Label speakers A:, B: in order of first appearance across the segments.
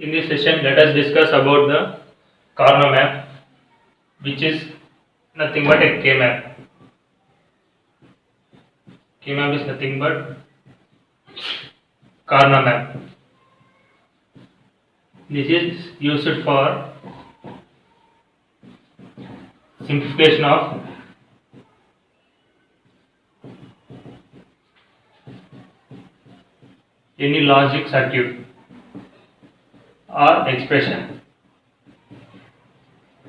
A: In this session, let us discuss about the Karnaugh map, which is nothing but a K map. K map is nothing but Karnaugh map. This is used for simplification of any logic circuit or expression.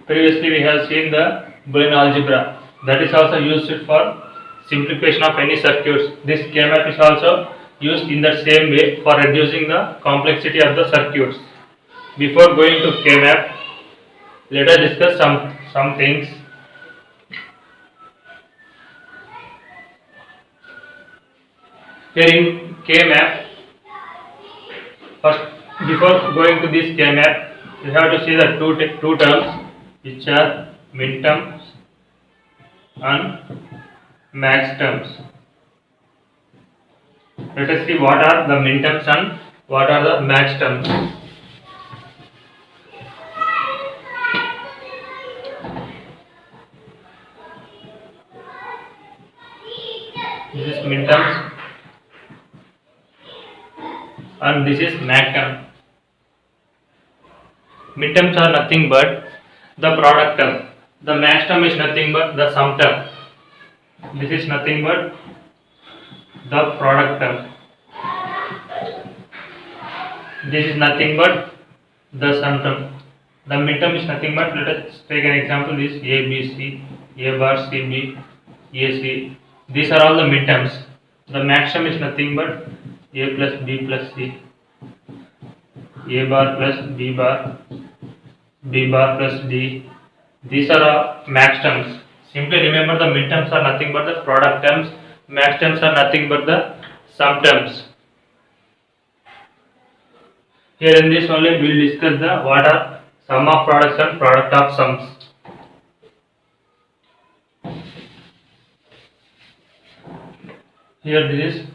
A: Previously, we have seen the Boolean algebra, that is also used for simplification of any circuits. This K map is also used in the same way for reducing the complexity of the circuits. Before going to K map, let us discuss some things. Here in K map, first before going to this K map, you have to see the two terms which are min terms and max terms. Let us see what are the min terms and what are the max terms. This is min terms and this is max term. Min terms are nothing but the product term. The max term is nothing but the sum term. This is nothing but the product term. This is nothing but the sum term. The midterm is nothing but, let us take an example, this A, B, C, A bar, C, B, A, C. These are all the midterms. The maximum is nothing but A plus B plus C, A bar plus B bar, B bar plus D. These are all max terms. Simply remember the midterms are nothing but the product terms, max terms are nothing but the sum terms. Here in this only we will discuss the what are sum of products and product of sums. Here this is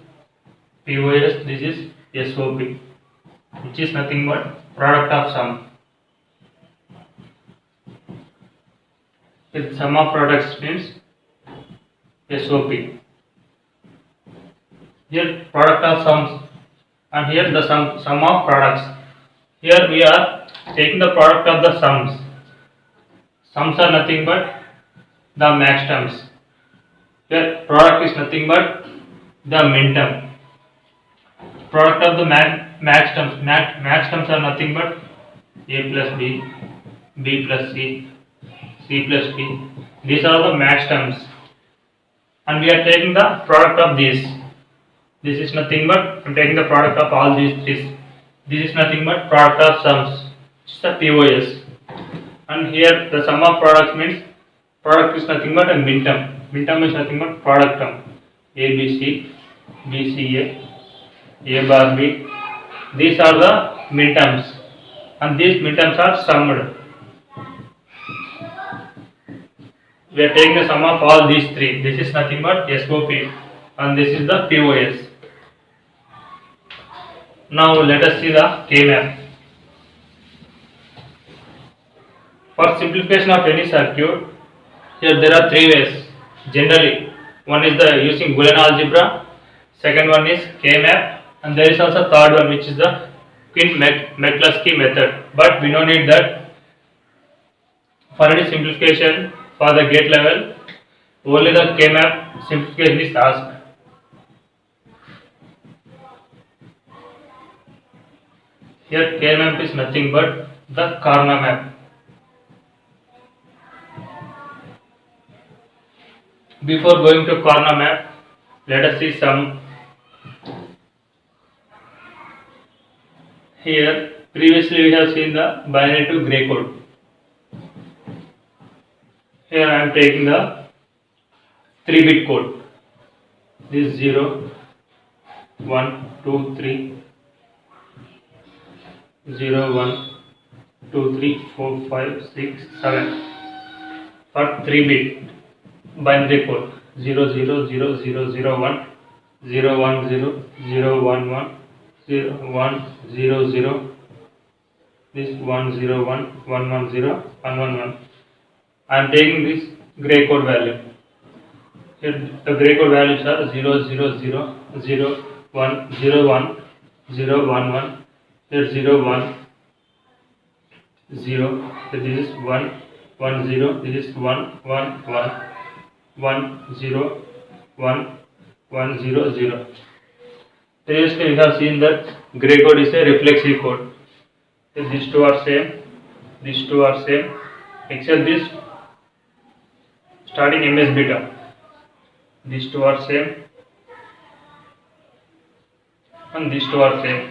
A: POS, this is SOP, which is nothing but product of sum. With sum of products means SOP. Here product of sums and here the sum of products. Here we are taking the product of the sums. Sums are nothing but the max terms. Here product is nothing but the min term. Product of the max terms. Max terms are nothing but A plus B, B plus C, C plus D. These are the max terms. And we are taking the product of these. This is nothing but I am taking the product of all these three. This is nothing but product of sums. It's the POS. And here the sum of products means product is nothing but a min term. Min term is nothing but product term. A B C, B C A bar B. These are the min terms. And these min terms are summed. We are taking the sum of all these three. This is nothing but SOP and this is the POS. Now let us see the K map. For simplification of any circuit, here there are three ways. Generally, one is the using Boolean algebra, second one is K map, and there is also third one which is the Quine-McCluskey method. But we don't need that. For any simplification for the gate level, only the K map simplification is asked. Here K map is nothing but the Karnaugh map. Before going to Karnaugh map, let us see some. Here previously we have seen the binary to gray code. Here I am taking the 3-bit code. This is 0, 1, 2, 3. 0, 1, 2, 3, 4, 5, 6, 7 for 3-bit binary code 0, 0, 0, 0, 0, 1, 0, 1, 0, 0, 1, 1, 0, 1, 0, 0, this 101, 110, 111. I am taking this gray code value. Here the gray code values are 0, 0, 0, 0, 1, 0, 1, 0, 1, 1. Here 0, 1, 0. So this is 1, 1, 0. This is 1, 1, 1, 1, 0, 1, 1, 0, 0. Previously we have seen that gray code is a reflexive code. So these two are same, except this starting MS beta. These two are same and these two are same.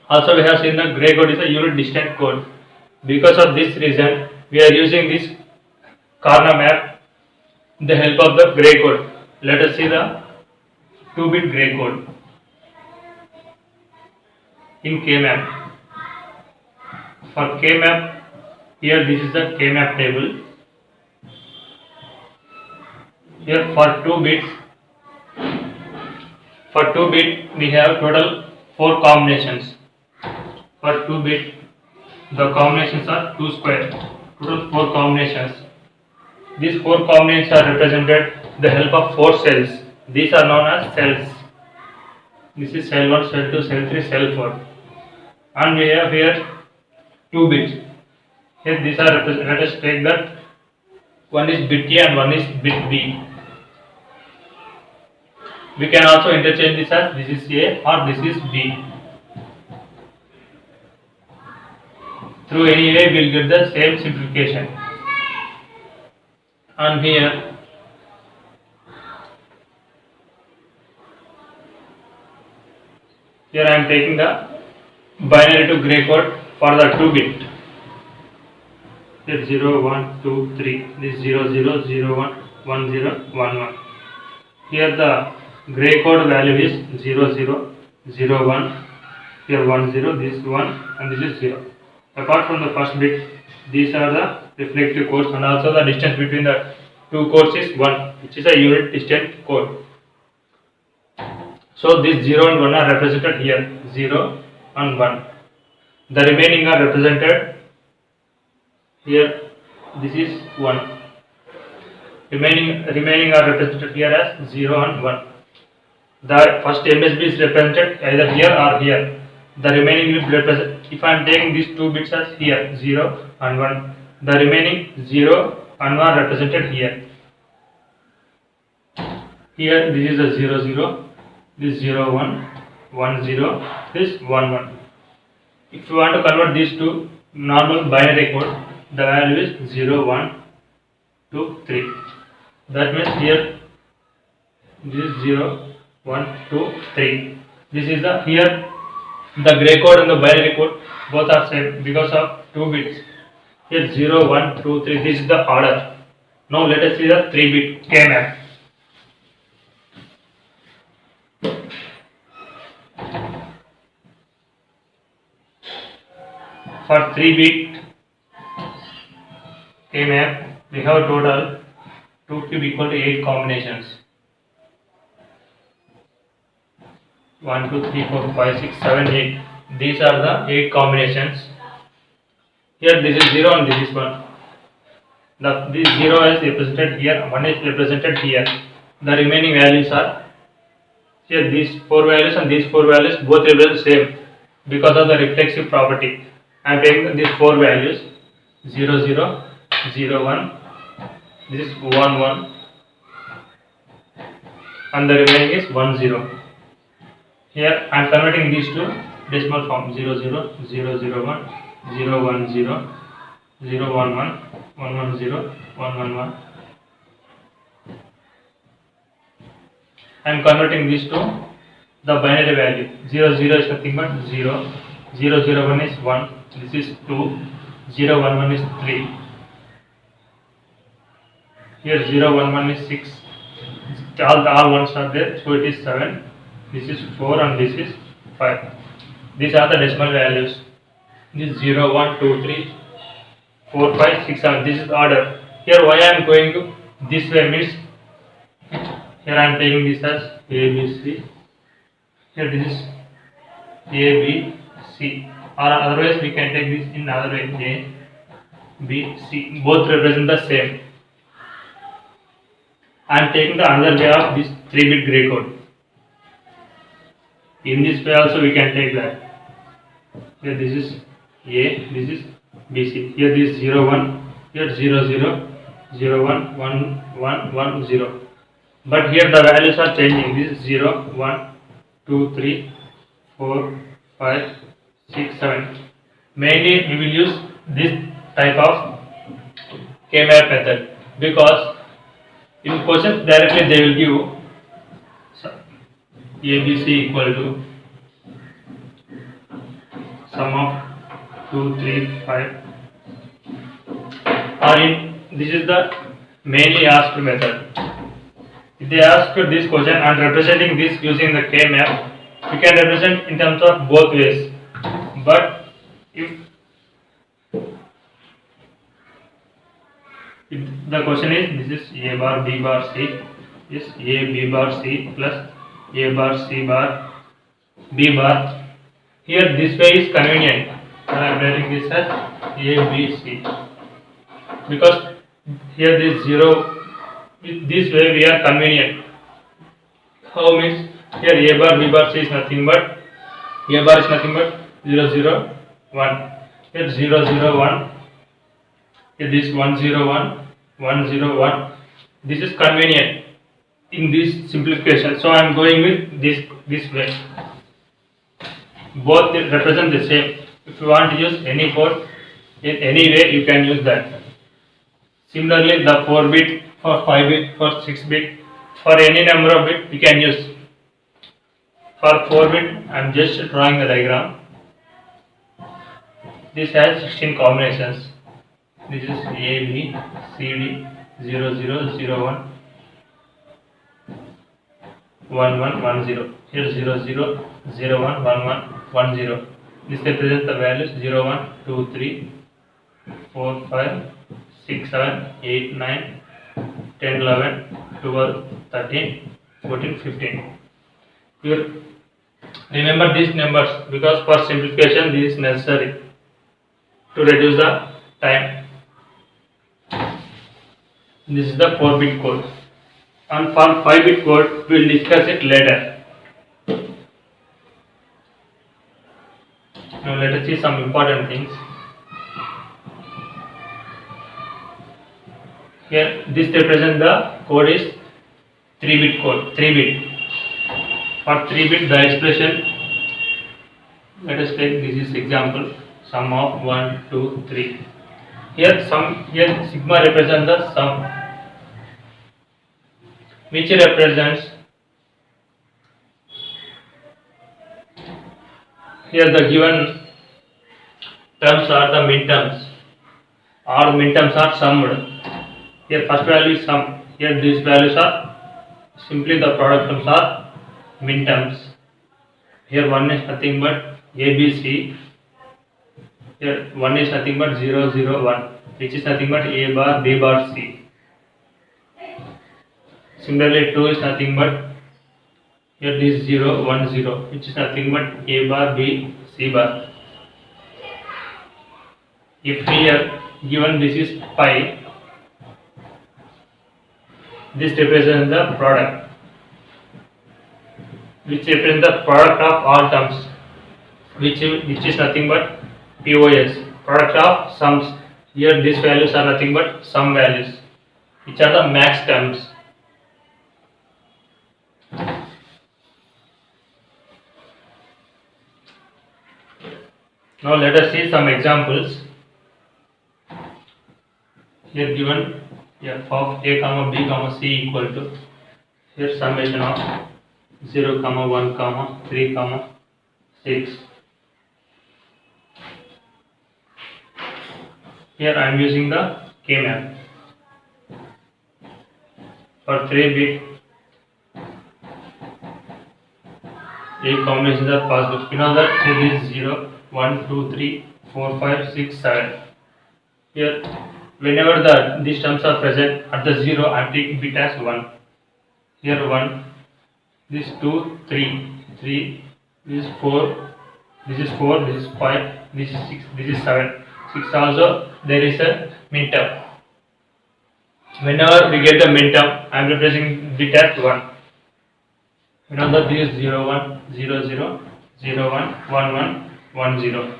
A: Also we have seen that gray code is a unit distant code. Because of this reason we are using this Karnaugh map with the help of the gray code. Let us see the 2-bit gray code in K-map. For K-map, here this is the K-map table. Here for 2 bits, we have total 4 combinations. For 2 bit, the combinations are 2 square. Total 4 combinations. These 4 combinations are represented with the help of 4 cells. These are known as cells. This is cell 1, cell 2, cell 3, cell 4. And we have here 2 bits. Here these are represented. Let us take that one is bit A and one is bit B. We can also interchange this as this is A or this is B. Through any way we will get the same simplification. And here I am taking the binary to gray code for the 2 bit. Here 0, 1, 2, 3. This 0, 0, 0, 1, 1, 0, 1, 1. Here the gray code value is 0, 0, 0, 1. Here 1, 0, this 1 and this is 0. Apart from the first bit, these are the reflective codes, and also the distance between the 2 codes is 1, which is a unit distant code. So this 0 and 1 are represented here, 0 and 1. The remaining are represented here, this is 1. Remaining are represented here as 0 and 1. The first MSB is represented either here or here. The remaining will be represented. If I am taking these 2 bits as here, 0 and 1, the remaining 0 and 1 are represented here. Here this is a 0, 0, this 0, 1, 1, 0, this 1, 1. If you want to convert these to normal binary code, the value is 0, 1, 2, 3. That means here this is 0, 1, 2, 3. This is the here the gray code and the binary code both are same because of 2 bits. Here 0, 1, 2, 3. This is the order. Now let us see the 3-bit K-map. For 3-bit K-map, we have total 2 cube equal to 8 combinations. 1, 2, 3, 4, 5, 6, 7, 8. These are the 8 combinations. Here this is 0 and this is 1. This 0 is represented here, 1 is represented here. The remaining values are here, these 4 values and these 4 values both represent same because of the reflexive property. I am taking these 4 values 0, 0, 0, 1, this is 1, 1 and the remaining is 1, 0. Here I am converting these to decimal form 0, 0, 0, 0, 1, 0, 1, 0, 0, 1, 1, 1, 1, 0, 1, 1, 1. I am converting these to the binary value. 0, 0 is nothing but 0, 0, 0, 1 is 1, this is 2, 0, 1, 1 is 3. Here 0, 1, 1 is 6. All ones are there, so it is 7. This is 4 and this is 5. These are the decimal values. This is 0, 1, 2, 3, 4, 5, 6, 7. This is order. Here why I am going to this way means here I am taking this as A, B, C. Here this is A, B, C. or otherwise we can take this in other way. A, B, C, both represent the same. I am taking the another way of this 3-bit gray code. In this way also we can take that. Here this is A, this is BC. Here this 0 1, here 0 0, 0 1 1 1 1 0. But here the values are changing. This is 0 1 2 3 4 5 6 7. Mainly we will use this type of K-map method because in questions directly they will give ABC equal to sum of 2 3 5, or in this is the mainly asked method. If they ask this question and representing this using the K-map, we can represent in terms of both ways. But if the question is this is A bar B bar C, is A B bar C plus A bar C bar B bar. Here this way is convenient. I am writing this as A B C because here this 0. With this way we are convenient. How means here A bar B bar C is nothing but A bar is nothing but 0 0 1. Here 0 0 1. Here this 1 0 1 1 0 1. This is convenient in this simplification. So I am going with this way. Both represent the same. If you want to use any code in any way, you can use that. Similarly, the 4-bit, for 5-bit, for 6-bit, for any number of bit we can use. For 4-bit, I am just drawing the diagram. This has 16 combinations. This is A, B, C, D, 0, 0, 0, 1, 1, 1, 1, 0. Here 0, 0, 0, 1, 1, 1, 1, 0. This represents the values 0, 1, 2, 3, 4, 5, 6, 7, 8, 9, 10, 11, 12, 13, 14, 15. Here, remember these numbers because for simplification this is necessary to reduce the time. This is the 4-bit code. And for 5-bit code, we will discuss it later. Now let us see some important things. Here, this represents the code is 3-bit code, 3-bit. For 3-bit, the expression, let us take this is example, sum of 1, 2, 3. Here sigma represents the sum, which represents here the given terms are the minterms, or minterms are summed. Here first value is sum. Here these values are simply the product terms are minterms. Here 1 is nothing but ABC. Here 1 is nothing but 0 0 1, which is nothing but A bar B bar C. Similarly 2 is nothing but here this 0 1 0, which is nothing but A bar B C bar. If here given this is pi, this represents the product, which represents the product of all terms, which is nothing but POS, product of sums. Here these values are nothing but sum values, which are the max terms. Now let us see some examples. Here given f of a comma b comma c equal to, here summation of 0 comma 1 comma 3 comma 6. Here I am using the K-map. For 3-bit, a combinations are possible. You know that here is 0, 1, 2, 3, 4, 5, 6, 7. Here, whenever these terms are present at the 0, I am taking bit as 1. Here 1, this 2, 3, 3, this 4, This is 4, this is 5, this is 6, this is 7. 6 also there is a min term. Whenever we get the min term, I am replacing bit as 1. Remember this is 0 1 0 0 0 1 1 1 1 0.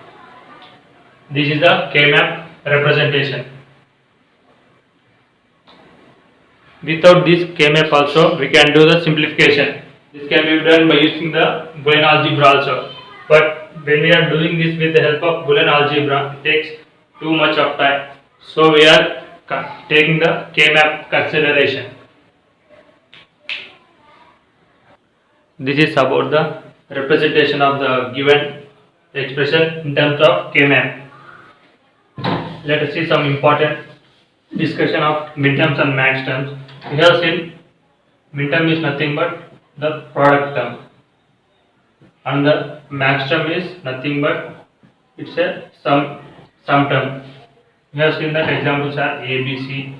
A: This is the K-map representation. Without this K-map also we can do the simplification. This can be done by using the Boolean algebra also. But when we are doing this with the help of Boolean algebra, it takes too much of time. So we are taking the K-map consideration. This is about the representation of the given expression in terms of K-map. Let us see some important discussion of minterms and max terms. We have seen minterm is nothing but the product term, and the max term is nothing but it's a sum term. We have seen that examples are A, B, C,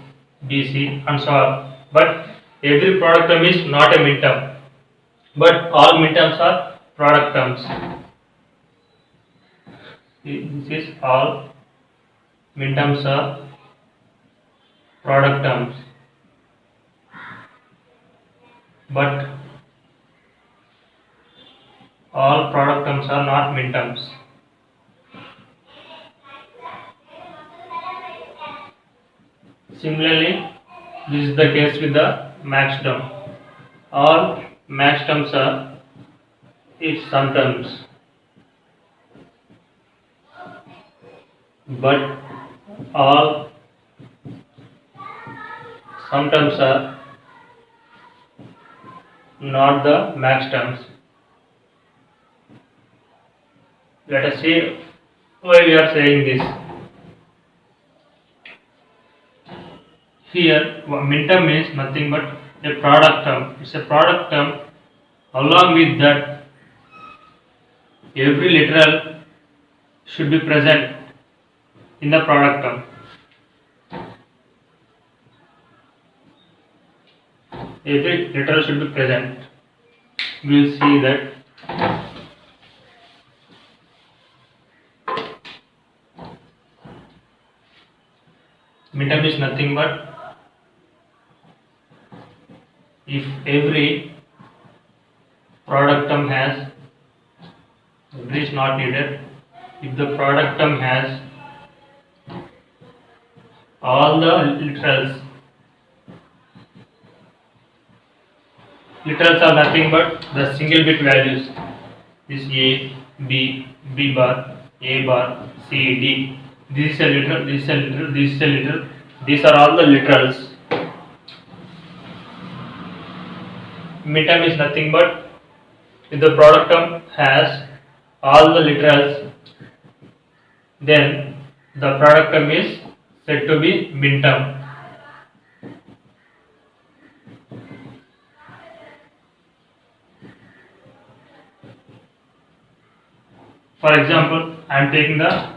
A: B, C, and so on. But every product term is not a minterm, but all minterms are product terms. This is all minterms are product terms, but all product terms are not minterms. Similarly, this is the case with the max term. All max terms are its sum terms, but all sum terms are not the max terms. Let us see why we are saying this. Here, minterm is nothing but a product term. It's a product term. Along with that, every literal should be present in the product term. Every literal should be present. We will see that. Minterm is nothing but if every product term has, every is not needed, if the product term has all the literals are nothing but the single bit values. This A, B, B bar, A bar, C, D. This is a literal, this is a literal, this is a literal. These are all the literals. Minterm is nothing but if the product term has all the literals, then the product term is said to be minterm. For example, I am taking the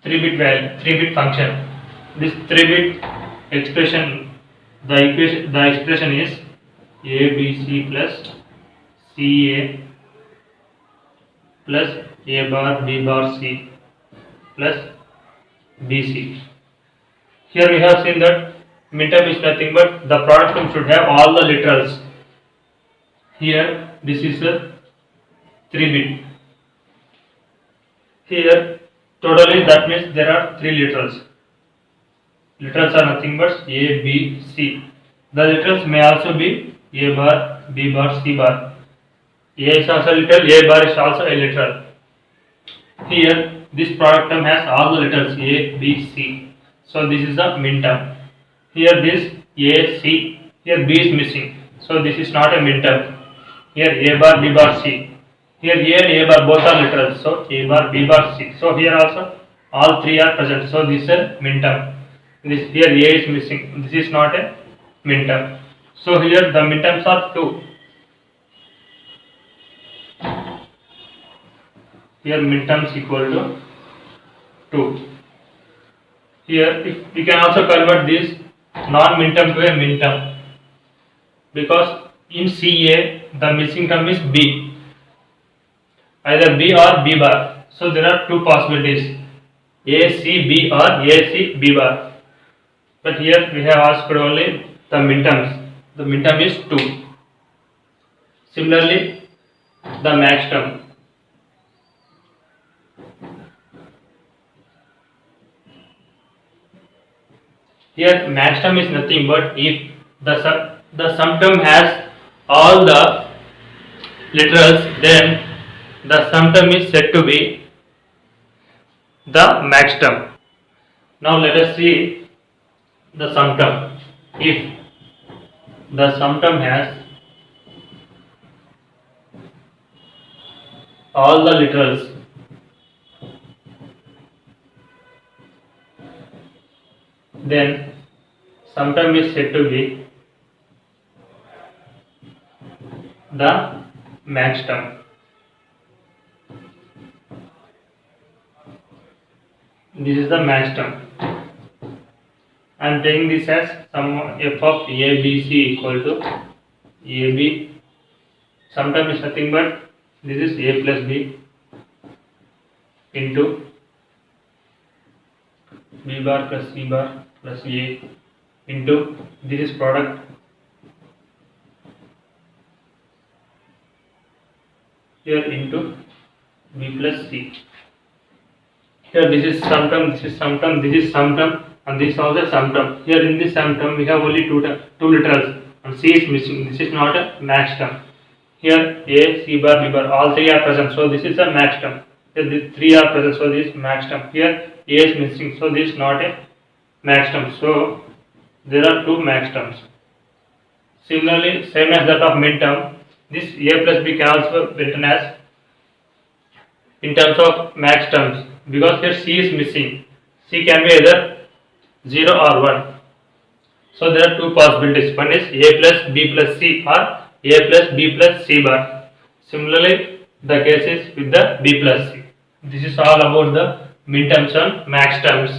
A: 3-bit function. This 3-bit expression, the expression is ABC plus CA plus A bar B bar C plus BC. Here we have seen that minterm is nothing but the product term should have all the literals. Here this is a 3-bit. Here totally that means there are 3 literals. Literals are nothing but A, B, C. The literals may also be A bar, B bar, C bar. A is also a literal, A bar is also a literal. Here this product term has all the literals A, B, C. So this is the minterm. Here this A, C, here B is missing. So this is not a minterm. Here A bar, B bar, C. Here A and A bar both are literals. So A bar, B bar, C. So here also all 3 are present. So this is a minterm. This here A is missing. This is not a minterm. So here the minterms are 2. Here minterms equal to 2. Here if we can also convert this non-minterm to a minterm, because in CA the missing term is B. either B or B bar. So there are two possibilities, A, C, B or A, C, B bar. But here we have asked only the minterms. The minterm is 2. Similarly, the max term. Here max term is nothing but if the sum term has all the literals, then the sum term is said to be the max term. Now let us see the sum term. If the sum term has all the literals, then sum term is said to be the max term. This is the max term. I am taking this as sum f of a b c equal to a b. Sum term is nothing but this is a plus b into b bar plus c bar plus a into this is product here into b plus c. Here this is sum term, this is sum term, this is sum term, and this is also sum term. Here in this sum term we have only two literals and c is missing. This is not a max term. Here a, c bar, b bar, all three are present, so this is a max term. Here the three are present, so this is max term. Here a is missing, so this is not a max term. So there are two max terms. Similarly, same as that of min term, this a plus b can also be written as in terms of max terms, because here c is missing. C can be either 0 or 1. So there are two possibilities. One is a plus b plus c or a plus b plus c bar. Similarly, the case is with the b plus c. This is all about the min terms and max terms.